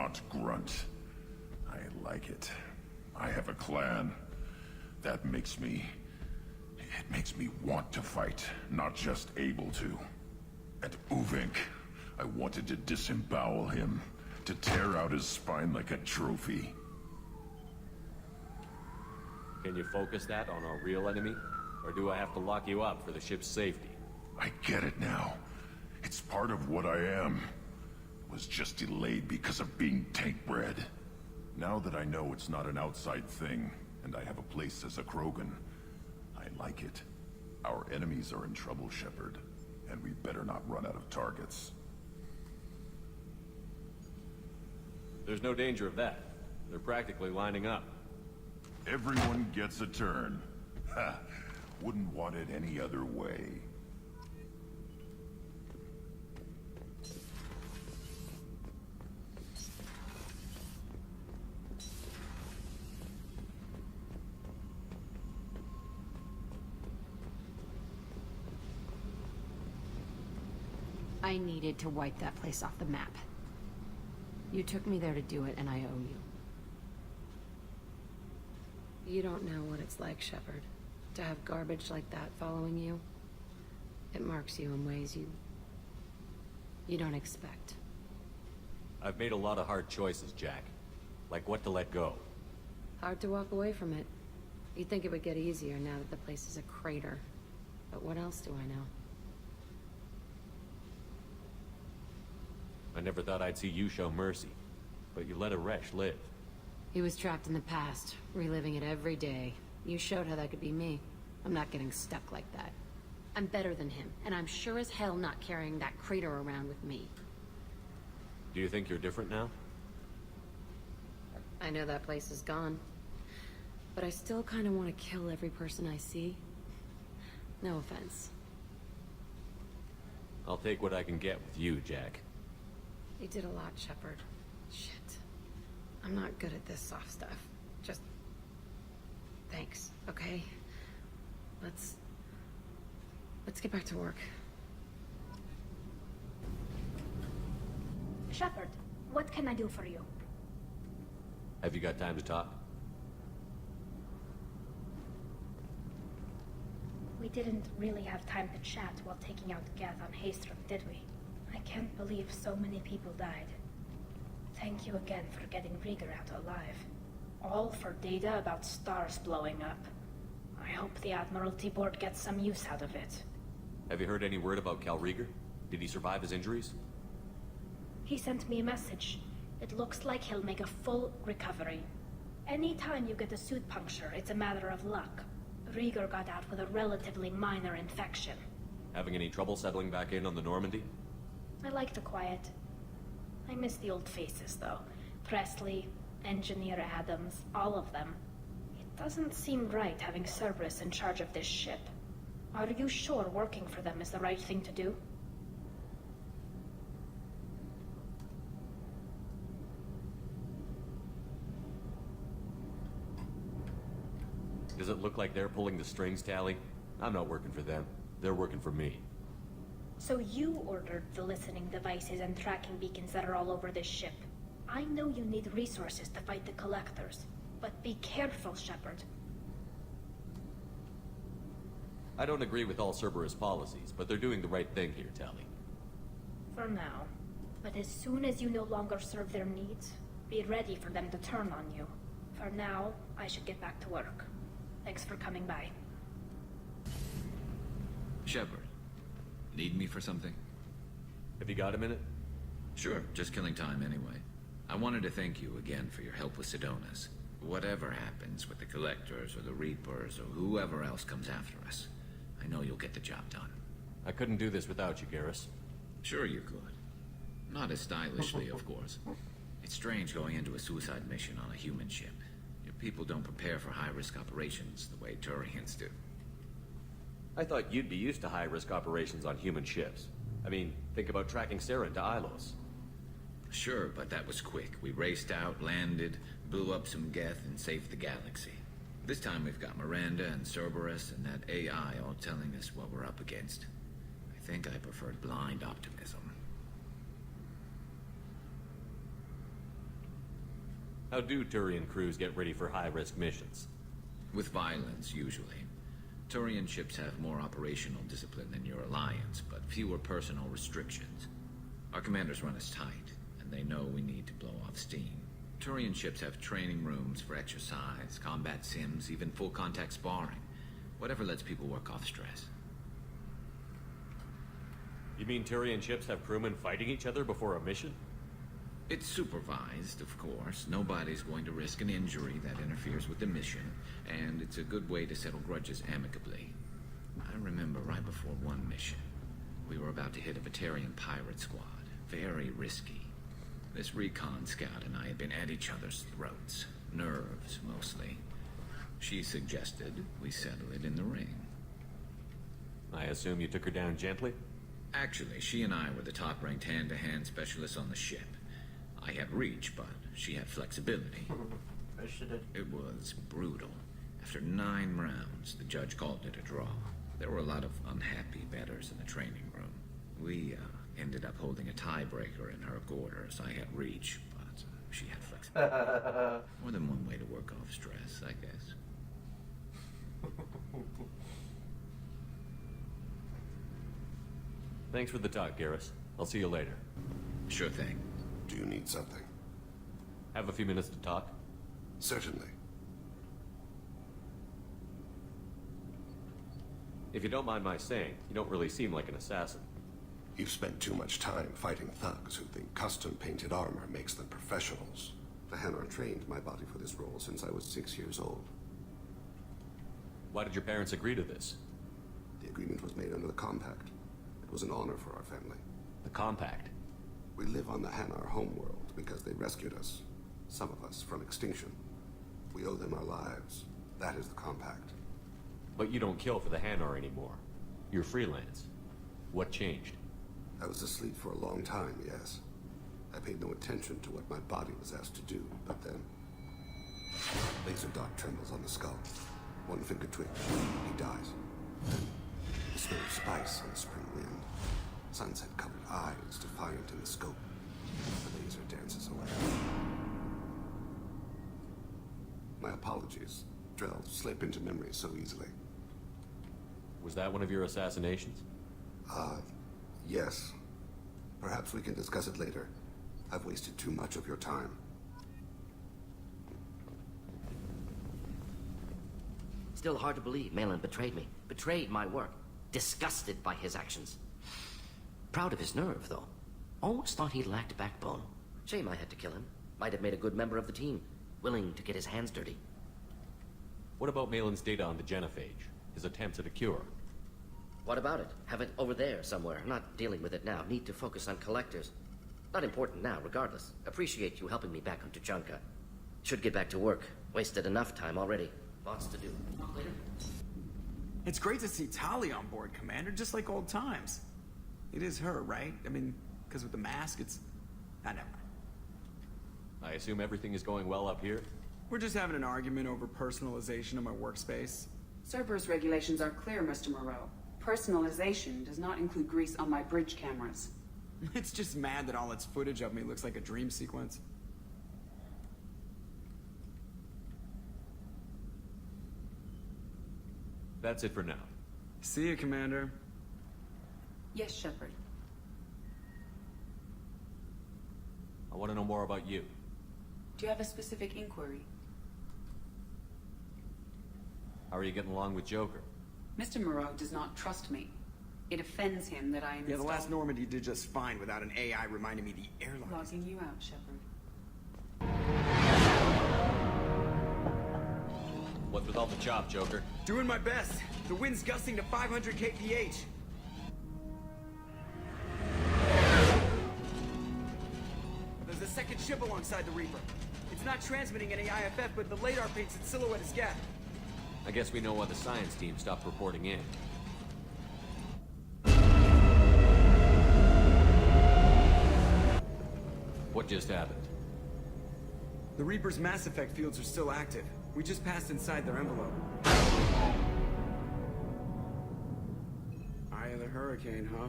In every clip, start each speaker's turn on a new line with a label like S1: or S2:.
S1: not grunt. I like it. I have a clan. That makes me... It makes me want to fight, not just able to. And Uvink, I wanted to disembowel him, to tear out his spine like a trophy.
S2: Can you focus that on our real enemy? Or do I have to lock you up for the ship's safety?
S1: I get it now. It's part of what I am. It was just delayed because of being tank-bred. Now that I know it's not an outside thing, and I have a place as a Krogan, I like it. Our enemies are in trouble, Shepard, and we better not run out of targets.
S2: There's no danger of that. They're practically lining up.
S1: Everyone gets a turn. Ha! Wouldn't want it any other way.
S3: I needed to wipe that place off the map. You took me there to do it, and I owe you. You don't know what it's like, Shepard. To have garbage like that following you. It marks you in ways you don't expect.
S2: I've made a lot of hard choices, Jack. Like what to let go.
S3: Hard to walk away from it. You'd think it would get easier now that the place is a crater. But what else do I know?
S2: I never thought I'd see you show mercy. But you let a Resh live.
S3: He was trapped in the past, reliving it every day. You showed how that could be me. I'm not getting stuck like that. I'm better than him, and I'm sure as hell not carrying that crater around with me.
S2: Do you think you're different now?
S3: I know that place is gone. But I still kind of want to kill every person I see. No offense.
S2: I'll take what I can get with you, Jack.
S3: You did a lot, Shepard. Shit. I'm not good at this soft stuff. Just... thanks, okay? Let's get back to work.
S4: Shepard, what can I do for you?
S2: Have you got time to talk?
S4: We didn't really have time to chat while taking out Geth on Haestrom, did we? I can't believe so many people died. Thank you again for getting Rieger out alive. All for data about stars blowing up. I hope the Admiralty Board gets some use out of it.
S2: Have you heard any word about Cal Rieger? Did he survive his injuries?
S4: He sent me a message. It looks like he'll make a full recovery. Anytime you get a suit puncture, it's a matter of luck. Rieger got out with a relatively minor infection.
S2: Having any trouble settling back in on the Normandy?
S4: I like the quiet. I miss the old faces, though. Presley, Engineer Adams, all of them. It doesn't seem right having Cerberus in charge of this ship. Are you sure working for them is the right thing to do?
S2: Does it look like they're pulling the strings, Tali? I'm not working for them. They're working for me.
S4: So you ordered the listening devices and tracking beacons that are all over this ship. I know you need resources to fight the Collectors, but be careful, Shepard.
S2: I don't agree with all Cerberus policies, but they're doing the right thing here, Tali.
S4: For now. But as soon as you no longer serve their needs, be ready for them to turn on you. For now, I should get back to work. Thanks for coming by.
S5: Shepard, need me for something?
S2: Have you got a minute?
S5: Sure, just killing time anyway. I wanted to thank you again for your help with Sidonis. Whatever happens with the Collectors or the Reapers or whoever else comes after us, I know you'll get the job done.
S2: I couldn't do this without you, Garrus.
S5: Sure you could. Not as stylishly, of course. It's strange going into a suicide mission on a human ship. Your people don't prepare for high-risk operations the way Turians do.
S2: I thought you'd be used to high-risk operations on human ships. I mean, think about tracking Saren to Ilos.
S5: Sure, but that was quick. We raced out, landed, blew up some Geth, and saved the galaxy. This time we've got Miranda and Cerberus and that AI all telling us what we're up against. I think I preferred blind optimism.
S2: How do Turian crews get ready for high-risk missions?
S5: With violence, usually. Turian ships have more operational discipline than your alliance, but fewer personal restrictions. Our commanders run us tight, and they know we need to blow off steam. Turian ships have training rooms for exercise, combat sims, even full-contact sparring. Whatever lets people work off stress.
S2: You mean Turian ships have crewmen fighting each other before a mission?
S5: It's supervised, of course. Nobody's going to risk an injury that interferes with the mission, and it's a good way to settle grudges amicably. I remember right before one mission, we were about to hit a Batarian pirate squad. Very risky. This recon scout and I had been at each other's throats. Nerves, mostly. She suggested we settle it in the ring.
S2: I assume you took her down gently?
S5: Actually, she and I were the top-ranked hand-to-hand specialists on the ship. I had reach, but she had flexibility. It was brutal. After 9 rounds, the judge called it a draw. There were a lot of unhappy bettors in the training room. We ended up holding a tiebreaker in her quarters. I had reach, but she had flexibility. More than one way to work off stress, I guess.
S2: Thanks for the talk, Garrus. I'll see you later.
S5: Sure thing.
S6: Do you need something?
S2: Have a few minutes to talk?
S6: Certainly.
S2: If you don't mind my saying, you don't really seem like an assassin.
S6: You've spent too much time fighting thugs who think custom-painted armor makes them professionals. The Hanar trained my body for this role since I was 6 years old.
S2: Why did your parents agree to this?
S6: The agreement was made under the Compact. It was an honor for our family.
S2: The Compact?
S6: We live on the Hanar homeworld because they rescued us, some of us, from extinction. We owe them our lives. That is the Compact.
S2: But you don't kill for the Hanar anymore. You're freelance. What changed?
S6: I was asleep for a long time, yes. I paid no attention to what my body was asked to do, but then... Laser dot trembles on the skull. One finger twitch. He dies. Then, the smell of spice on the spring wind. Sunset-colored eyes defiant in the scope. The laser dances away. My apologies. Drell slip into memory so easily.
S2: Was that one of your assassinations?
S6: Yes. Perhaps we can discuss it later. I've wasted too much of your time.
S7: Still hard to believe Malin betrayed me. Betrayed my work. Disgusted by his actions. Proud of his nerve, though. Always thought he lacked backbone. Shame I had to kill him. Might have made a good member of the team. Willing to get his hands dirty.
S2: What about Malin's data on the genophage? His attempts at a cure?
S7: What about it? Have it over there somewhere. Not dealing with it now. Need to focus on collectors. Not important now, regardless. Appreciate you helping me back on Tuchanka. Should get back to work. Wasted enough time already. Lots to do. Later.
S8: It's great to see Tali on board, Commander, just like old times. It is her, right? I mean, because with the mask, it's... I never mind.
S2: I assume everything is going well up here?
S8: We're just having an argument over personalization of my workspace.
S9: Cerberus regulations are clear, Mr. Moreau. Personalization does not include grease on my bridge cameras.
S8: It's just mad that all its footage of me looks like a dream sequence.
S2: That's it for now.
S8: See you, Commander.
S9: Yes, Shepard.
S2: I want to know more about you.
S9: Do you have a specific inquiry?
S2: How are you getting along with Joker?
S9: Mr. Moreau does not trust me. It offends him that I am
S8: Yeah, the last Normandy did just fine without an AI reminding me the airline.
S9: logging you out, Shepard.
S2: What's with all the chop, Joker?
S8: Doing my best. The wind's gusting to 500 kph. There's a second ship alongside the Reaper. It's not transmitting any IFF, but the radar paints its silhouette as Geth.
S2: I guess we know why the science team stopped reporting in. What just happened?
S8: The Reaper's Mass Effect fields are still active. We just passed inside their envelope. Eye of the Hurricane, huh?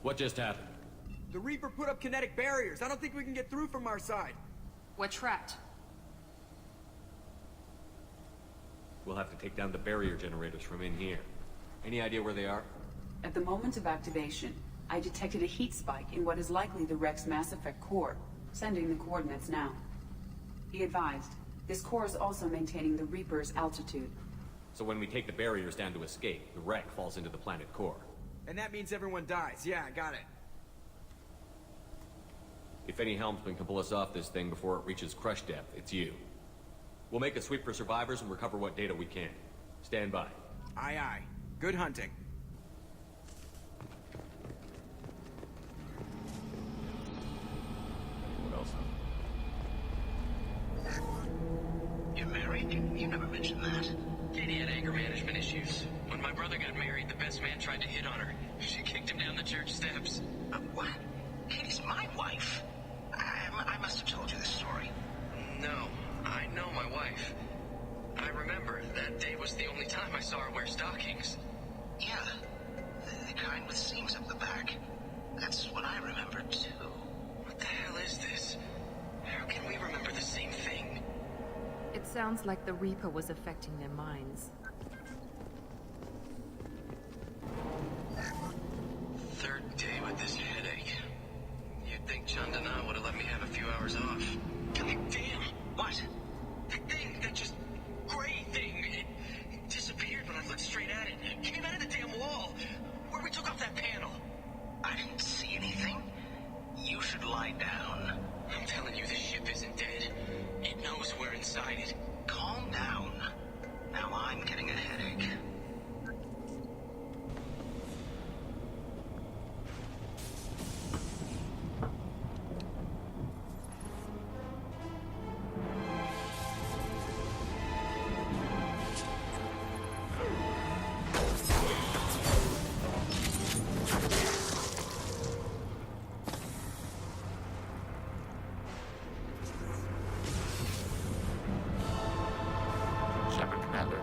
S2: What just happened?
S8: The Reaper put up kinetic barriers. I don't think we can get through from our side.
S9: We're trapped.
S2: We'll have to take down the barrier generators from in here. Any idea where they are?
S9: At the moment of activation, I detected a heat spike in what is likely the Rex Mass Effect core, sending the coordinates now. Be advised, this core is also maintaining the Reaper's altitude.
S2: So when we take the barriers down to escape, the wreck falls into the planet core.
S8: And that means everyone dies. Yeah, I got it.
S2: If any helmsman can pull us off this thing before it reaches crush depth, it's you. We'll make a sweep for survivors and recover what data we can. Stand by.
S8: Aye, aye. Good hunting.
S2: What else?
S10: You're married? You never mentioned that. Katie had anger management issues. When my brother got married, the best man tried to hit on her. She kicked him down the church steps. What? Katie's my wife. I must have told you this story. No, I know my wife. I remember that day was the only time I saw her wear stockings. Yeah, the kind with seams up the back. That's what I remember too. What the hell is this? How can we remember the same thing?
S11: It sounds like the Reaper was affecting their minds.
S10: Third day with this headache. You'd think Chandana would have let me have a few hours off. Damn! What? The thing, that just gray thing, it disappeared when I looked straight at it. It came out of the damn wall, where we took off that panel. I didn't see anything. You should lie down. I'm telling you, this ship isn't dead. It knows we're inside it. Calm down. Now I'm getting a headache.
S12: Shepard, Commander.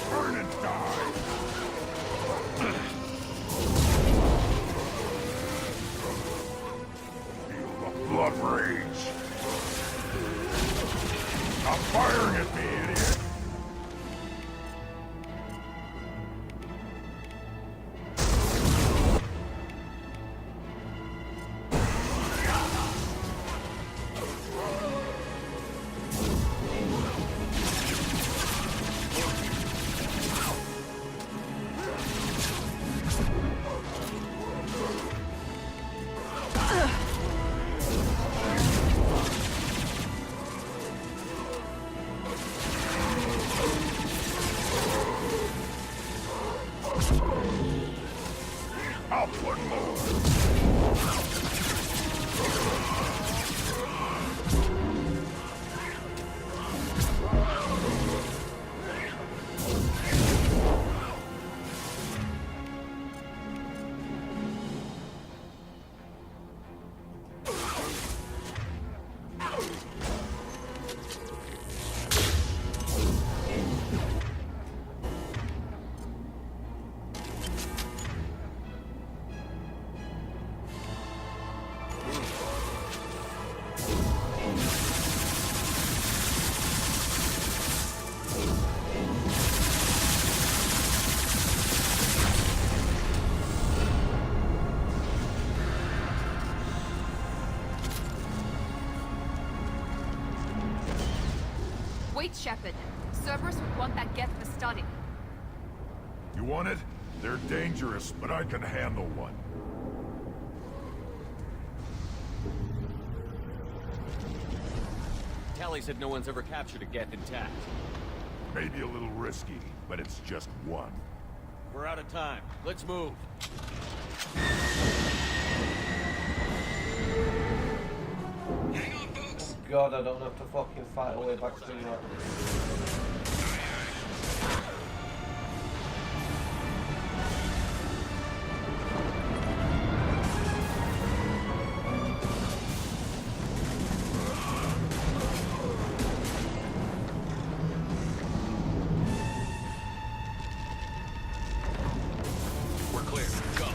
S1: Burn and die! Feel the blood rage! Stop firing at me, idiot!
S11: Wait, Shepard. Cerberus would want that Geth for study.
S1: You want it? They're dangerous, but I can handle one.
S2: Tally said no one's ever captured a Geth intact.
S1: Maybe a little risky, but it's just one.
S2: We're out of time. Let's move.
S12: God, I don't have to fucking fight all the way back to that.
S2: We're clear. Go.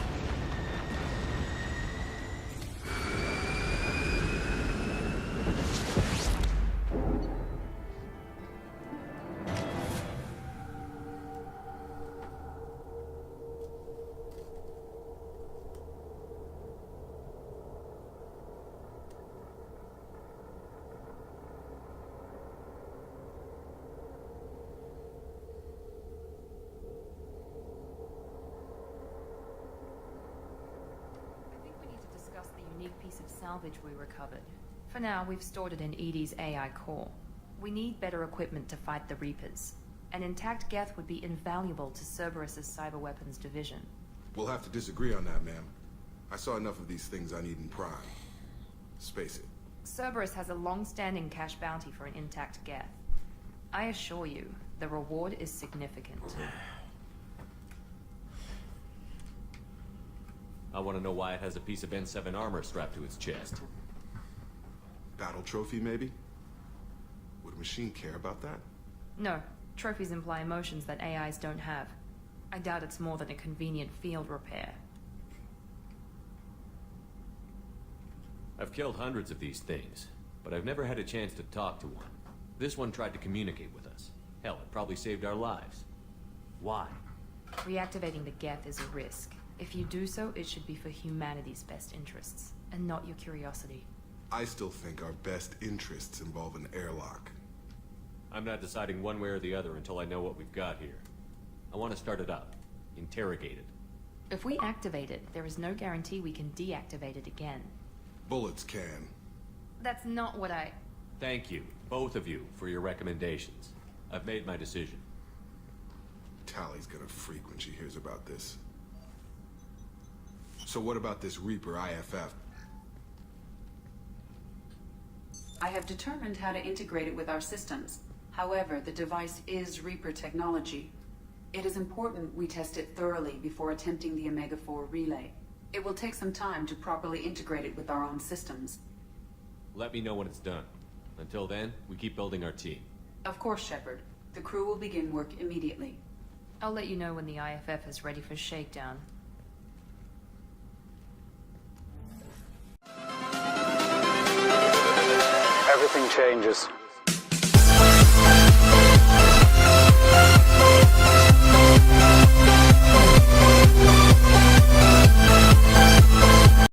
S11: I think we need to discuss the unique piece of salvage we recovered. For now, we've stored it in EDI's AI core. We need better equipment to fight the Reapers. An intact Geth would be invaluable to Cerberus's cyber weapons division.
S13: We'll have to disagree on that, ma'am. I saw enough of these things on Eden Prime. Space it.
S11: Cerberus has a long-standing cash bounty for an intact Geth. I assure you, the reward is significant.
S2: I want to know why it has a piece of N7 armor strapped to its chest.
S13: Battle trophy, maybe? Would a machine care about that?
S11: No, trophies imply emotions that AIs don't have. I doubt it's more than a convenient field repair.
S2: I've killed hundreds of these things, but I've never had a chance to talk to one. This one tried to communicate with us. Hell, it probably saved our lives. Why?
S11: Reactivating the Geth is a risk. If you do so, it should be for humanity's best interests, and not your curiosity.
S13: I still think our best interests involve an airlock.
S2: I'm not deciding one way or the other until I know what we've got here. I want to start it up. Interrogate it.
S11: If we activate it, there is no guarantee we can deactivate it again.
S13: Bullets can.
S11: That's not what I...
S2: Thank you, both of you, for your recommendations. I've made my decision.
S13: Tally's gonna freak when she hears about this. So what about this Reaper IFF?
S9: I have determined how to integrate it with our systems. However, the device is Reaper technology. It is important we test it thoroughly before attempting the Omega-4 relay. It will take some time to properly integrate it with our own systems.
S2: Let me know when it's done. Until then, we keep building our team.
S9: Of course, Shepard. The crew will begin work immediately.
S11: I'll let you know when the IFF is ready for shakedown.
S14: Everything changes.